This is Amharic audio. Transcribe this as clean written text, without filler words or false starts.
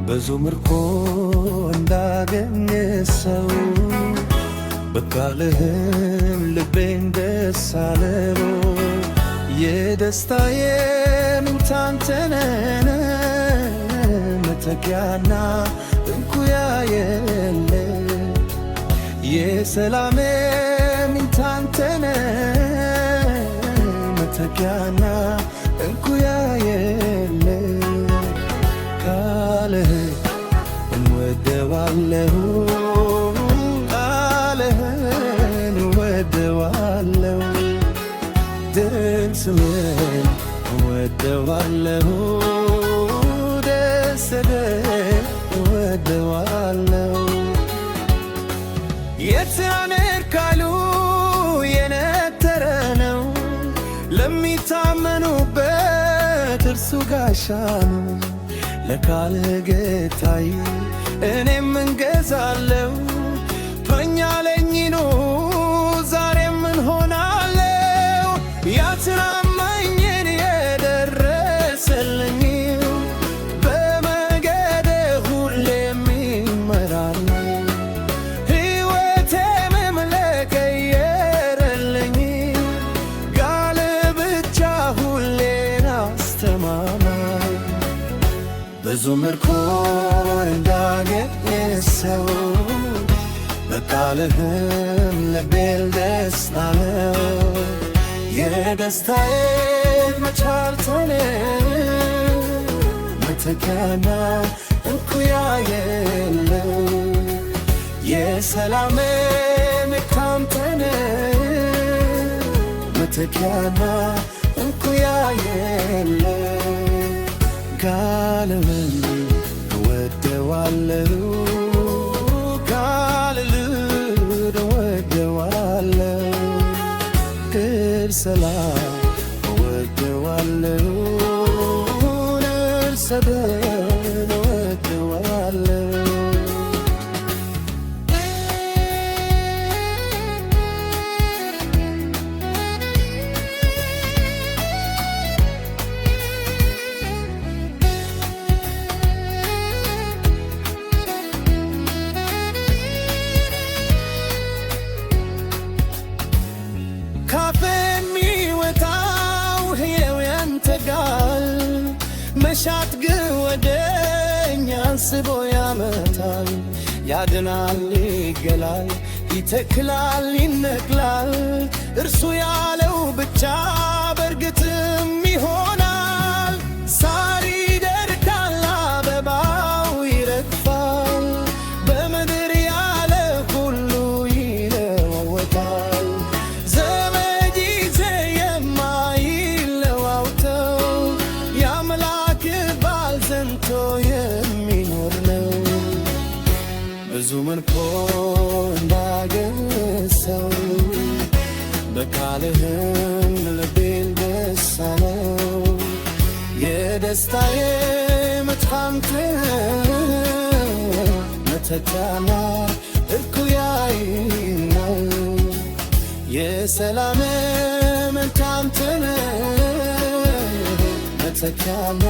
ብዙ ምርኮ እንዳገኘ ሰው በቃልህም ልቤን ደስ አለው። የደስታዬ ምንጭ አንተ ነህ፣ መተኪያና እንኩያ የለህ። የሰላሜ ምንጭ አንተ ነህ፣ መተኪያና እንኩያ የለህ። ቃልህን እወደዋለሁ፣ ቃልህን እወደዋለሁ። ስምህን እወደዋለሁ፣ ደስታዬን እወደዋለሁ። የእግዚአብሔር ቃሉ የነጠረ ነው፣ ለሚታመኑበት እርሱ ጋሻ ነው። ለቃልህ ጌታዬ እኔም እንገዛለሁ። በእኛ ለኝ ነው ዛሬም እንሆናለው። ያትናማኝን የደረሰልኝ በመንገዴ ሁሌም ይመራል። ሕይወቴንም ለቀየረልኝ ቃል ብቻ ሁሌን አስተማማኝ። ብዙ ምርኮ እንዳገኘ ሰው በቃልህም ልቤን ደስ አለው። የደስታዬ ምንጭ አንተ ነህ፣ መተኪያና እንኩያ የለህ። የሰላሜ ምንጭ አንተ ነህ፣ መተኪያና እንኩያ የለህ። ቃልህን እወደዋለሁ፣ ቃልህን እወደዋለሁ። ሰላም እወደዋለሁ፣ ሰላም እወደዋለሁ። መሻት ግን ወደኛ አንስቦ ያመጣል። ያድናል፣ ይገላል፣ ይተክላል፣ ይነቅላል። እርሱ ያለው ብቻ በእርግጥም ይሆናል። ሳር ይደርቃል፣ አበባው ይረግፋል፣ በምድር ያለ ሁሉ ይለወጣል። ዘመን ጊዜ የማይለዋውጠው የአምላክ ባል ዘንቶ የሚኖር ነው። ብዙ ምርኮ እንዳገኘ ሰው በቃልህም ልቤን ደስ አለው። የደስታዬ ምንጭ አንተ ነህ፣ መተኪያና እንኩያዬ ነው። የሰላሜ ምንጭ አንተ ነህ፣ መተኪያና